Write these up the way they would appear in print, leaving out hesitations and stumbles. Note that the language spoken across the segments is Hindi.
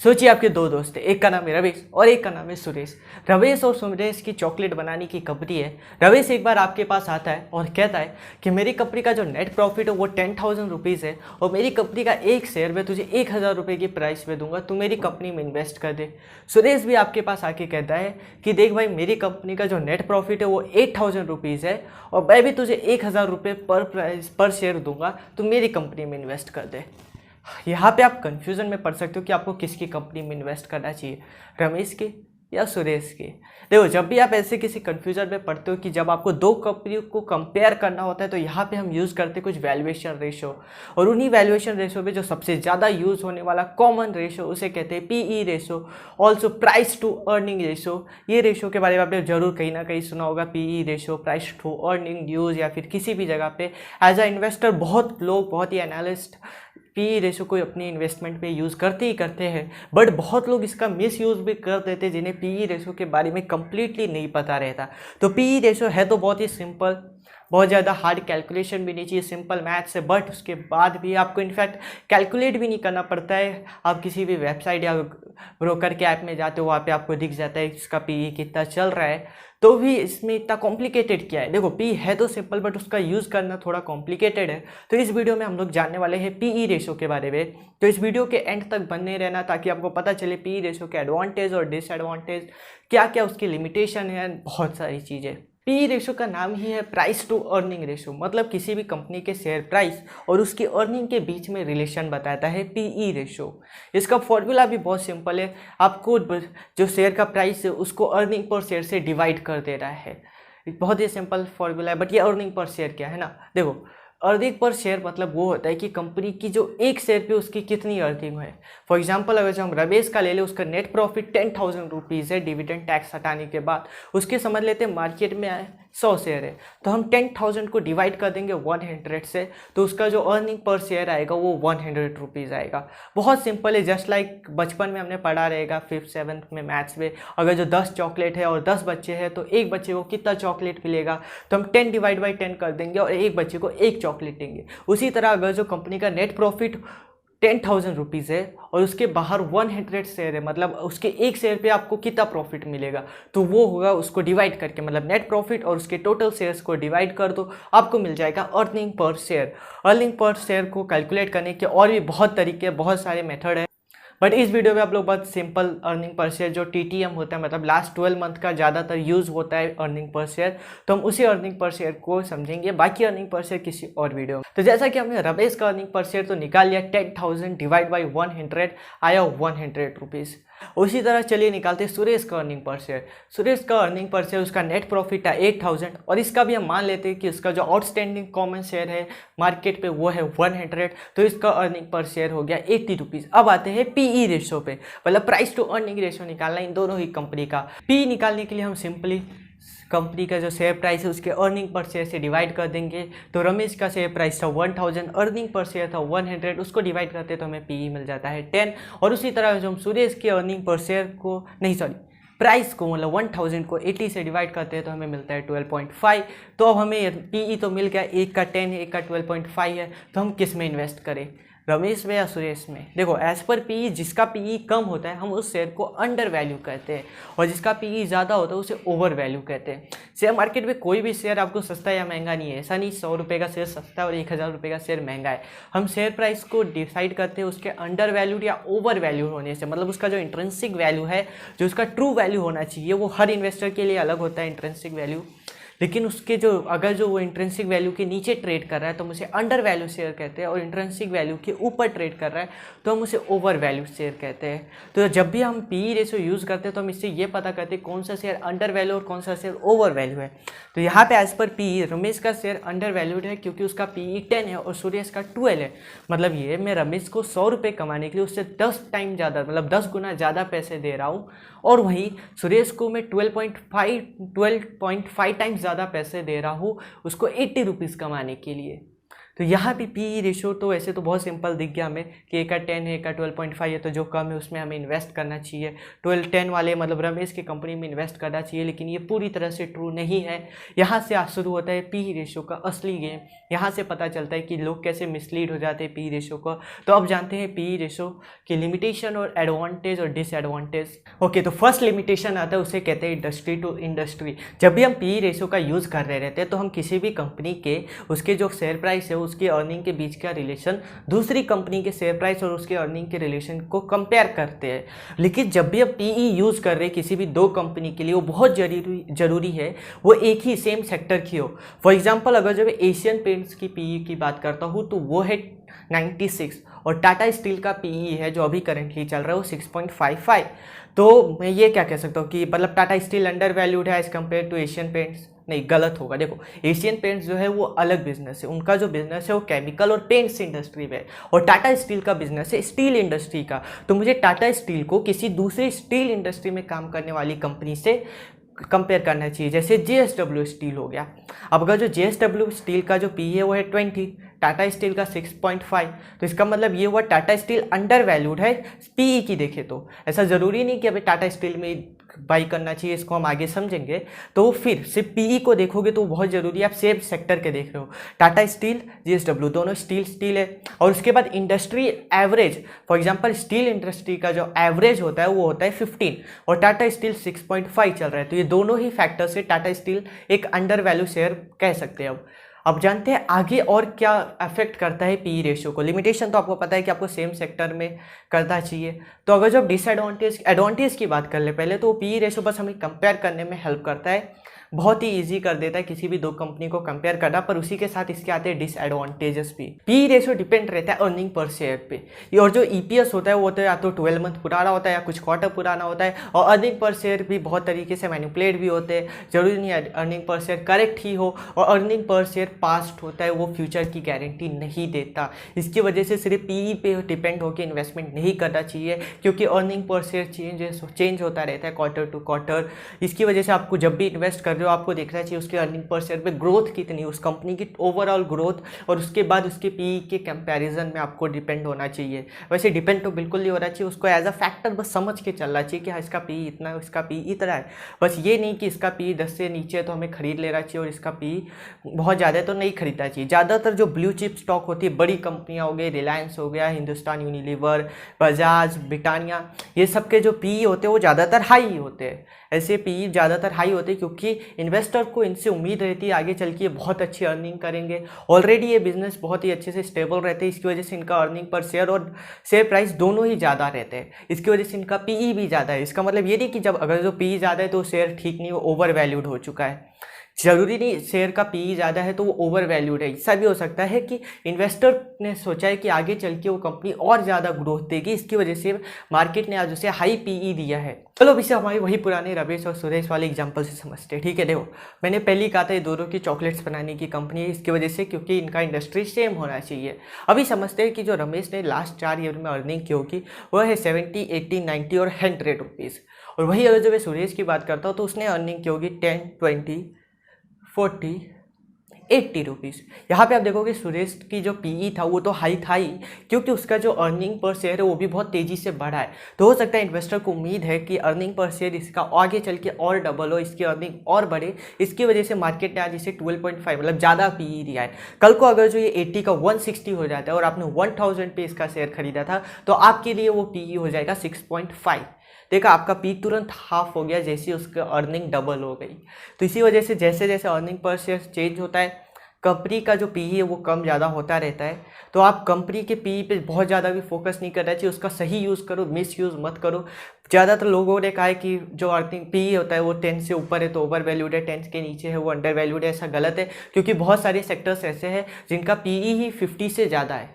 सोचिए आपके दो दोस्त हैं, एक का नाम है रवेश और एक का नाम है सुरेश। रवेश और सुरेश की चॉकलेट बनाने की कंपनी है। रवेश एक बार आपके पास आता है और कहता है कि मेरी कंपनी का जो नेट प्रॉफिट है वो 10,000 रुपीज़ है और मेरी कंपनी का एक शेयर में तुझे 1,000 रुपये की प्राइस में दूंगा, तू मेरी कंपनी में इन्वेस्ट कर दे। सुरेश भी आपके पास आके कहता है कि देख भाई, मेरी कंपनी का जो नेट प्रॉफिट है वो 8,000 रुपीज़ है और मैं भी तुझे 1,000 रुपये पर शेयर दूंगा, तू मेरी कंपनी में इन्वेस्ट कर दे। यहाँ पे आप कंफ्यूजन में पड़ सकते हो कि आपको किसकी कंपनी में इन्वेस्ट करना चाहिए, रमेश की या सुरेश की। देखो, जब भी आप ऐसे किसी कंफ्यूजन में पड़ते हो कि जब आपको दो कंपनी को कंपेयर करना होता है तो यहाँ पे हम यूज़ करते हैं कुछ वैल्यूएशन रेशो, और उन्हीं वैल्यूएशन रेशो में जो सबसे ज़्यादा यूज़ होने वाला कॉमन रेशो उसे कहते हैं PE ratio, also price to earning ratio. ये रेशो के बारे में आपने जरूर कहीं ना कहीं सुना होगा, PE ratio, price to earning, news या फिर किसी भी जगह पे एज अ इन्वेस्टर बहुत लोग, बहुत ही एनालिस्ट पीई रेशो को अपनी इन्वेस्टमेंट पे यूज़ करते ही करते हैं, बट बहुत लोग इसका मिस यूज़ भी कर देते हैं जिन्हें पीई रेशो के बारे में कम्प्लीटली नहीं पता रहता। तो पीई रेशो है तो बहुत ही सिंपल, बहुत ज़्यादा हार्ड कैलकुलेशन भी नहीं चाहिए, सिंपल मैथ्स है, बट उसके बाद भी आपको इनफैक्ट कैलकुलेट भी नहीं करना पड़ता है। आप किसी भी वेबसाइट या ब्रोकर के ऐप में जाते हो, वहाँ पे आपको दिख जाता है इसका पीई कितना चल रहा है, तो भी इसमें इतना कॉम्प्लिकेटेड क्या है। देखो, पी है तो सिंपल, बट उसका यूज़ करना थोड़ा कॉम्प्लिकेटेड है। तो इस वीडियो में हम लोग जानने वाले हैं पीई रेशो के बारे में। तो इस वीडियो के एंड तक बने रहना ताकि आपको पता चले पीई रेशो के एडवांटेज और डिसएडवांटेज, क्या क्या उसकी लिमिटेशन है, बहुत सारी चीज़ें। पीई रेशो का नाम ही है प्राइस टू अर्निंग रेशो, मतलब किसी भी कंपनी के शेयर प्राइस और उसकी अर्निंग के बीच में रिलेशन बताता है पीई रेशो। इसका फॉर्मूला भी बहुत सिंपल है, आपको जो शेयर का प्राइस है उसको अर्निंग पर शेयर से डिवाइड कर देना है। बहुत ही सिंपल फॉर्मूला है, बट ये अर्निंग पर शेयर क्या है ना, देखो, अर्निंग पर शेयर मतलब वो होता है कि कंपनी की जो एक शेयर पे उसकी कितनी अर्निंग है। फॉर एग्जांपल, अगर जो हम रमेश का ले लें, उसका नेट प्रॉफिट 10,000 रुपीज़ है डिविडेंड टैक्स हटाने के बाद, उसके समझ लेते हैं मार्केट में 100 शेयर है, तो हम 10,000 को डिवाइड कर देंगे 100 से, तो उसका जो अर्निंग पर शेयर आएगा वो 100 रुपीज़ आएगा। बहुत सिंपल है, जस्ट लाइक बचपन में हमने पढ़ा रहेगा 5th 7th में मैथ्स में, अगर जो 10 चॉकलेट है और 10 बच्चे हैं तो एक बच्चे को कितना चॉकलेट मिलेगा, तो हम 10 डिवाइड बाई 10 कर देंगे और एक बच्चे को एक चॉकलेट देंगे। उसी तरह अगर जो कंपनी का नेट प्रॉफिट 10,000 रुपीज़ है और उसके बाहर 100 शेयर है, मतलब उसके एक शेयर पे आपको कितना प्रॉफिट मिलेगा, तो वो होगा उसको डिवाइड करके, मतलब नेट प्रॉफिट और उसके टोटल शेयर्स को डिवाइड कर दो, आपको मिल जाएगा earning per share. Earning per share को कैलकुलेट करने के और भी बहुत तरीके, बहुत सारे मेथड है, बट इस वीडियो में आप लोग बहुत सिंपल अर्निंग पर शेयर जो टीटीएम होता है, मतलब लास्ट 12 मंथ का ज़्यादातर यूज़ होता है अर्निंग पर शेयर, तो हम उसी अर्निंग पर शेयर को समझेंगे, बाकी अर्निंग पर शेयर किसी और वीडियो में। तो जैसा कि हमने रमेश का अर्निंग पर शेयर तो निकाल लिया, 10,000 डिवाइड बाई 100 आया 100 रुपीज़। उसी तरह चलिए निकालते हैं सुरेश का अर्निंग पर शेयर। सुरेश का अर्निंग पर शेयर, उसका नेट प्रॉफिट है 8,000 और इसका भी हम मान लेते हैं कि उसका जो आउटस्टैंडिंग कॉमन शेयर है मार्केट पे वो है 100, तो इसका अर्निंग पर शेयर हो गया 80 रुपीज़। अब आते हैं पीई रेशो पे, मतलब प्राइस टू अर्निंग रेशो निकालना इन दोनों ही कंपनी का। पी निकालने के लिए हम सिंपली कंपनी का जो शेयर प्राइस है उसके अर्निंग पर शेयर से डिवाइड कर देंगे। तो रमेश का शेयर प्राइस था 1,000, अर्निंग पर शेयर था 100, उसको डिवाइड करते तो हमें पीई मिल जाता है 10। और उसी तरह जो हम सुरेश के अर्निंग पर शेयर को, नहीं सॉरी, प्राइस को, मतलब 1,000 को 80 से डिवाइड करते हैं तो हमें मिलता है 12.5। तो अब हमें पीई तो मिल गया, एक का 10 है, एक का 12.5 है, तो हम किस में इन्वेस्ट करें, रमेश में या सुरेश में। देखो, एज पर पीई जिसका पीई कम होता है हम उस शेयर को अंडर वैल्यू कहते हैं, और जिसका पीई ज़्यादा होता है उसे ओवर वैल्यू कहते हैं। शेयर मार्केट में कोई भी शेयर आपको सस्ता या महंगा नहीं है, ऐसा नहीं 100 रुपये का शेयर सस्ता है और 1,000 रुपये का शेयर महंगा है। हम शेयर प्राइस को डिसाइड करते हैं उसके अंडर वैल्यूड या ओवर वैल्यू होने से, मतलब उसका जो इंट्रिंसिक वैल्यू है, जो उसका ट्रू वैल्यू होना चाहिए, वो हर इन्वेस्टर के लिए अलग होता है इंट्रिंसिक वैल्यू, लेकिन उसके जो अगर जो वो इंट्रिंसिक वैल्यू के नीचे ट्रेड कर रहा है तो हम उसे अंडर वैल्यू शेयर कहते हैं, और इंट्रिंसिक वैल्यू के ऊपर ट्रेड कर रहा है तो हम उसे ओवर वैल्यू शेयर कहते हैं। तो जब भी हम पीई रेशो यूज़ करते हैं तो हम इससे ये पता करते हैं कौन सा शेयर अंडर वैल्यू और कौन सा शेयर ओवर वैल्यू है। तो यहाँ पे एज पर पीई रमेश का शेयर अंडर वैल्यूड है क्योंकि उसका पीई 10 है और सुरेश का 12 है। मतलब ये मैं रमेश को 100 रुपये कमाने के लिए उससे 10 टाइम ज़्यादा, मतलब 10 गुना ज़्यादा पैसे दे रहा हूँ, और वहीं सुरेश को मैं 12.5 टाइम्स ज़्यादा पैसे दे रहा हूँ उसको 80 रुपीज़ कमाने के लिए। तो यहाँ भी पी रेशो तो ऐसे तो बहुत सिंपल दिख गया हमें कि एक का 10 है, एक का 12.5 है, तो जो कम है उसमें हमें इन्वेस्ट करना चाहिए। 12-10 वाले मतलब रमेश की कंपनी में इन्वेस्ट करना चाहिए, लेकिन ये पूरी तरह से ट्रू नहीं है। यहाँ से आज शुरू होता है पी रेशो का असली गेम। यहाँ से पता चलता है कि लोग कैसे मिसलीड हो जाते हैं पी रेशो को। तो अब जानते हैं पी रेशो की लिमिटेशन और एडवांटेज और डिसएडवांटेज। ओके, तो फर्स्ट लिमिटेशन आता है, उसे कहते हैं इंडस्ट्री टू इंडस्ट्री। जब भी हम पी रेशो का यूज़ कर रहे रहते हैं तो हम किसी भी कंपनी के उसके जो शेयर प्राइस है उसकी अर्निंग के बीच का रिलेशन दूसरी कंपनी के शेयर प्राइस और उसके अर्निंग के रिलेशन को कंपेयर करते हैं। लेकिन जब भी आप पीई यूज़ कर रहे हैं किसी भी दो कंपनी के लिए, वो बहुत जरूरी है वो एक ही सेम सेक्टर की हो। फॉर एग्जांपल अगर जब एशियन पेंट्स की पीई की बात करता हूँ तो वो है 96 और टाटा स्टील का पीई है जो अभी करेंटली चल रहा है वो 6.55। तो मैं ये क्या कह सकता हूँ कि मतलब टाटा स्टील अंडर वैल्यूड है as compared to Asian Paints? नहीं, गलत होगा। देखो, एशियन पेंट्स जो है वो अलग बिजनेस है, उनका जो बिजनेस है वो केमिकल और पेंट्स इंडस्ट्री में है, और टाटा स्टील का बिजनेस है स्टील इंडस्ट्री का। तो मुझे टाटा स्टील को किसी दूसरी स्टील इंडस्ट्री में काम करने वाली कंपनी से कंपेयर करना चाहिए, जैसे JSW स्टील हो गया। अब अगर जो JSW स्टील का जो पी है वो है 20, टाटा स्टील का 6.5, तो इसका मतलब ये हुआ टाटा स्टील अंडर वैल्यूड है पीई की देखे तो। ऐसा ज़रूरी नहीं कि अभी टाटा स्टील में बाई करना चाहिए, इसको हम आगे समझेंगे। तो फिर सिर्फ पीई को देखोगे तो बहुत ज़रूरी है, आप सेम सेक्टर के देख रहे हो। टाटा स्टील JSW दोनों स्टील है। और उसके बाद industry average, for example steel industry का जो एवरेज होता है वो होता है 15 और टाटा स्टील 6.5 चल रहा है। तो ये दोनों ही फैक्टर से टाटा स्टील एक अंडर वैल्यू शेयर कह सकते हैं। अब जानते हैं आगे और क्या अफेक्ट करता है पी रेशियो को। लिमिटेशन तो आपको पता है कि आपको सेम सेक्टर में करना चाहिए। तो अगर जब एडवांटेज की बात कर ले पहले, तो पी रेशियो बस हमें कंपेयर करने में हेल्प करता है, बहुत ही इजी कर देता है किसी भी दो कंपनी को कंपेयर करना। पर उसी के साथ इसके आते हैं डिसएडवांटेजेस भी। पी रेशियो डिपेंड रहता है अर्निंग पर शेयर पे, और जो ईपीएस होता है वो तो या तो 12 मंथ पुराना होता है या कुछ क्वार्टर पुराना होता है। और अर्निंग पर शेयर भी बहुत तरीके से मैनिपुलेट भी होते हैं, जरूरी नहीं है अर्निंग पर शेयर करेक्ट ही हो। और अर्निंग पर शेयर पास्ट होता है, वो फ्यूचर की गारंटी नहीं देता। इसकी वजह से सिर्फ पीई पे डिपेंड होकर इन्वेस्टमेंट नहीं करना चाहिए, क्योंकि अर्निंग पर शेयर चेंज होता रहता है क्वार्टर टू क्वार्टर। इसकी वजह से आपको जब भी इन्वेस्ट कर रहे हो आपको देखना चाहिए उसके अर्निंग पर शेयर पे ग्रोथ कितनी है, उस कंपनी की ओवरऑल ग्रोथ, और उसके बाद उसके पीई के कंपैरिजन में आपको डिपेंड होना चाहिए। वैसे डिपेंड तो बिल्कुल नहीं होना चाहिए, उसको एज अ फैक्टर बस समझ के चलना चाहिए कि हाँ इसका पीई इतना है, इसका पीई इतना है। बस ये नहीं कि इसका पीई 10 से नीचे है तो हमें खरीद लेना चाहिए और इसका पीई बहुत ज़्यादा है तो नहीं खरीदना चाहिए। ज़्यादातर जो ब्लू चिप स्टॉक होती है, बड़ी कंपनियाँ हो गई, रिलायंस हो गया, हिंदुस्तान यूनिलीवर, बजाज, ब्रिटानिया, ये सब के जो पीई होते हैं वो ज़्यादातर हाई होते हैं। ऐसे पीई ज़्यादातर हाई होते हैं क्योंकि इन्वेस्टर को इनसे उम्मीद रहती है आगे चल के बहुत अच्छी अर्निंग करेंगे। ऑलरेडी ये बिजनेस बहुत ही अच्छे से स्टेबल रहते हैं, इसकी वजह से इनका अर्निंग पर शेयर और शेयर प्राइस दोनों ही ज़्यादा रहते हैं। इसकी वजह से इनका पीई भी ज़्यादा है। इसका मतलब ये नहीं कि जब अगर जो पीई ज़्यादा है तो शेयर ठीक नहीं, वो ओवर वैल्यूड हो चुका है। जरूरी नहीं शेयर का पीई ज़्यादा है तो वो ओवर वैल्यूड है। ऐसा भी हो सकता है कि इन्वेस्टर ने सोचा है कि आगे चल के वो कंपनी और ज़्यादा ग्रोथ देगी, इसकी वजह से मार्केट ने आज उसे हाई पीई दिया है। चलो अब इसे हमारी वही पुराने रमेश और सुरेश वाले एग्जांपल से समझते हैं। ठीक है, देखो मैंने पहले कहा था ये दोनों की चॉकलेट्स बनाने की कंपनी है, इसकी वजह से क्योंकि इनका इंडस्ट्री सेम होना चाहिए। अभी समझते हैं कि जो रमेश ने लास्ट 4 ईयर में अर्निंग की होगी वह है 70, 80, 90 और 100 रुपीज़। और वही अगर जो मैं सुरेश की बात करता हूँ तो उसने अर्निंग की होगी 10, 20, 40, 80 रुपीज़। यहाँ पे आप देखोगे सुरेश की जो पीई था वो तो हाई था ही, क्योंकि उसका जो अर्निंग पर शेयर है वो भी बहुत तेज़ी से बढ़ा है। तो हो सकता है इन्वेस्टर को उम्मीद है कि अर्निंग पर शेयर इसका आगे चल के और डबल हो, इसकी अर्निंग और बढ़े। इसकी वजह से मार्केट ने आज इसे 12.5 मतलब ज़्यादा पीई दिया है। कल को अगर जो ये 80 का 160 हो जाता है और आपने 1000 पे इसका शेयर खरीदा था तो आपके लिए वो पीई हो जाएगा 6.5। देखा, आपका पी तुरंत हाफ हो गया जैसे उसका अर्निंग डबल हो गई। तो इसी वजह से जैसे जैसे अर्निंग पर शेयर चेंज होता है कंपनी का जो पीई है वो कम ज़्यादा होता रहता है। तो आप कंपनी के पीई पे बहुत ज़्यादा भी फोकस नहीं करना चाहिए, उसका सही यूज़ करो, मिस यूज़ मत करो। ज़्यादातर लोगों ने कहा है कि जो अर्निंग पीई होता है वो 10 से ऊपर है तो ओवर वैल्यूड है, 10 के नीचे है वो अंडर वैल्यूड है। ऐसा गलत है, क्योंकि बहुत सारे सेक्टर्स ऐसे हैं जिनका पीई ही 50 से ज़्यादा है।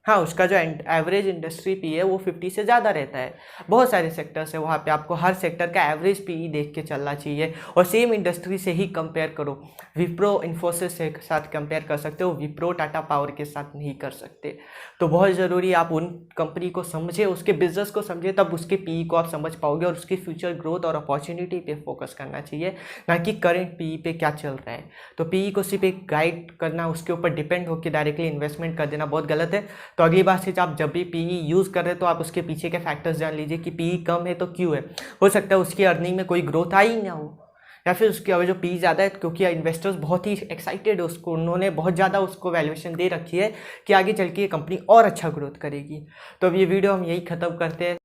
हाँ, उसका जो एवरेज इंडस्ट्री पी है वो 50 से ज़्यादा रहता है। बहुत सारे सेक्टर्स है वहाँ पे, आपको हर सेक्टर का एवरेज पीई देख के चलना चाहिए और सेम इंडस्ट्री से ही कंपेयर करो। विप्रो इन्फोसिस के साथ कंपेयर कर सकते हो, विप्रो टाटा पावर के साथ नहीं कर सकते। तो बहुत ज़रूरी आप उन कंपनी को समझे, उसके बिजनेस को समझे, तब उसके पीई को आप समझ पाओगे और उसकी फ्यूचर ग्रोथ और अपॉर्चुनिटी पे फोकस करना चाहिए, ना कि करेंट पीई पे क्या चल रहा है। तो पीई को सिर्फ एक गाइड करना, उसके ऊपर डिपेंड होकर डायरेक्टली इन्वेस्टमेंट कर देना बहुत गलत है। तो अगली बार से आप जब भी पीई यूज़ कर रहे हो तो आप उसके पीछे के फैक्टर्स जान लीजिए कि पीई कम है तो क्यों है। हो सकता है उसकी अर्निंग में कोई ग्रोथ आई ही ना हो, या फिर उसकी अगर जो पी ज़्यादा है क्योंकि इन्वेस्टर्स बहुत ही एक्साइटेड है उसको, उन्होंने बहुत ज़्यादा उसको वैल्यूएशन दे रखी है कि आगे चल के ये कंपनी और अच्छा ग्रोथ करेगी। तो अब ये वीडियो हम यही ख़त्म करते हैं।